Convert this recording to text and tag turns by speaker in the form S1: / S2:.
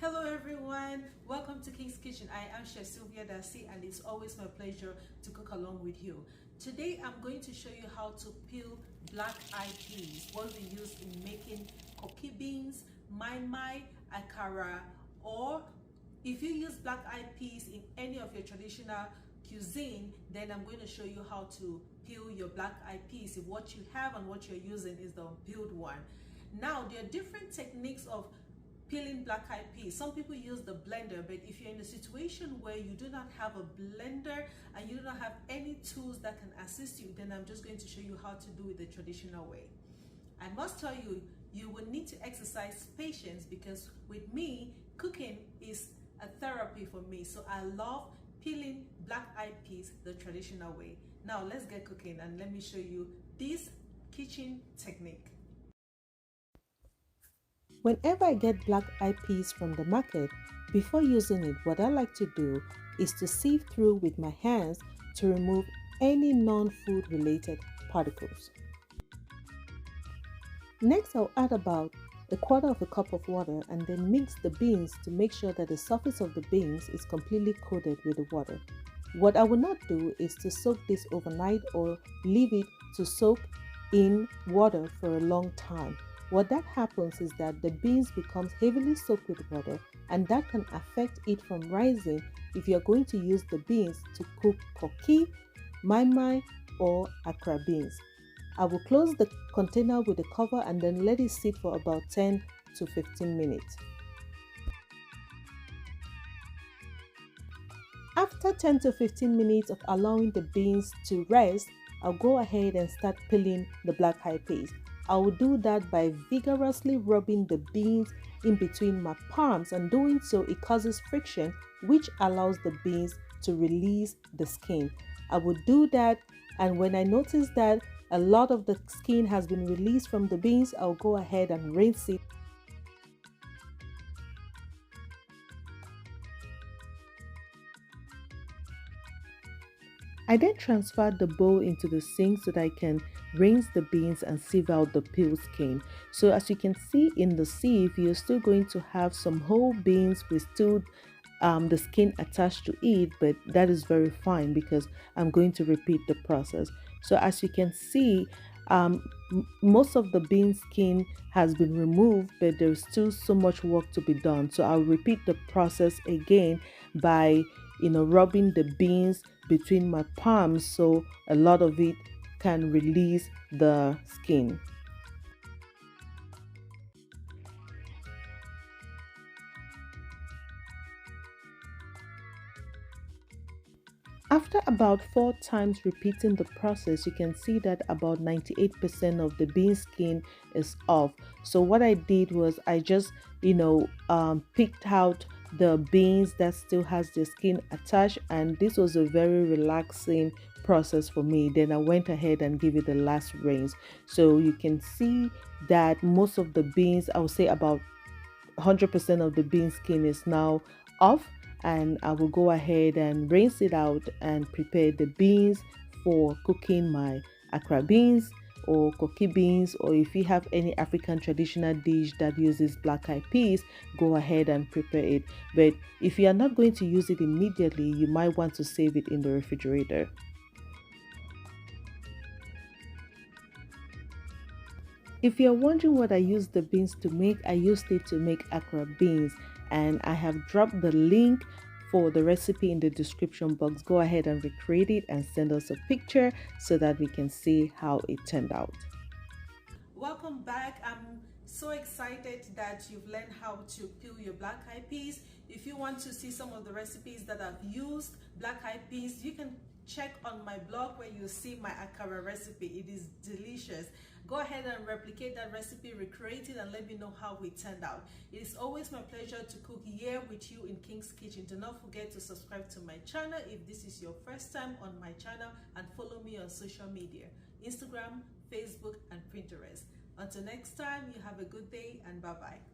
S1: Hello everyone, welcome to King's Kitchen. I am Chef Sylvia Darcy and it's always my pleasure to cook along with you. Today I'm going to show you how to peel black-eyed peas, what we use in making Koki beans, mai, Akara, or if you use black-eyed peas in any of your traditional cuisine, then I'm going to show you how to peel your black-eyed peas if what you have and what you're using is the unpeeled one. Now there are different techniques of peeling black-eyed peas. Some people use the blender, but if you're in a situation where you do not have a blender and you do not have any tools that can assist you, then I'm just going to show you how to do it the traditional way. I must tell you, you will need to exercise patience because with me, cooking is a therapy for me. So I love peeling black-eyed peas the traditional way. Now let's get cooking and let me show you this kitchen technique.
S2: Whenever I get black-eyed peas from the market, before using it, what I like to do is to sieve through with my hands to remove any non-food related particles. Next, I'll add about a quarter of a cup of water and then mix the beans to make sure that the surface of the beans is completely coated with the water. What I will not do is to soak this overnight or leave it to soak in water for a long time. What that happens is that the beans becomes heavily soaked with water and that can affect it from rising if you're going to use the beans to cook Koki, mai or Accra beans. I will close the container with a cover and then let it sit for about 10 to 15 minutes. After 10 to 15 minutes of allowing the beans to rest, I'll go ahead and start peeling the black-eyed peas. I will do that by vigorously rubbing the beans in between my palms, and doing so it causes friction which allows the beans to release the skin. I will do that, and when I notice that a lot of the skin has been released from the beans, I'll go ahead and rinse it. I then transferred the bowl into the sink so that I can rinse the beans and sieve out the peel skin. So as you can see in the sieve, you're still going to have some whole beans with still the skin attached to it, but that is very fine because I'm going to repeat the process. So as you can see, most of the bean skin has been removed, but there's still so much work to be done. So I'll repeat the process again by rubbing the beans between my palms so a lot of it can release the skin. After about 4 times repeating the process, you can see that about 98% of the bean skin is off. So what I did was I just picked out the beans that still has the skin attached, and this was a very relaxing process for me. Then I went ahead and gave it the last rinse. So you can see that most of the beans, I would say about 100% of the bean skin is now off, and I will go ahead and rinse it out and prepare the beans for cooking my Accra beans or Koki beans, or if you have any African traditional dish that uses black-eyed peas, go ahead and prepare it. But if you are not going to use it immediately, you might want to save it in the refrigerator. If you're wondering what I used the beans to make, I used it to make Accra beans, and I have dropped the link for the recipe in the description box. Go ahead and recreate it and send us a picture so that we can see how it turned out.
S1: Welcome back. I'm so excited that you've learned how to peel your black-eyed peas. If you want to see some of the recipes that I've used black-eyed peas, you can check on my blog where you'll see my Akara recipe. It is delicious. Go ahead and replicate that recipe, recreate it, and let me know how it turned out. It is always my pleasure to cook here with you in King's Kitchen. Do not forget to subscribe to my channel if this is your first time on my channel, and follow me on social media, Instagram, Facebook, and Pinterest. Until next time, you have a good day and bye-bye.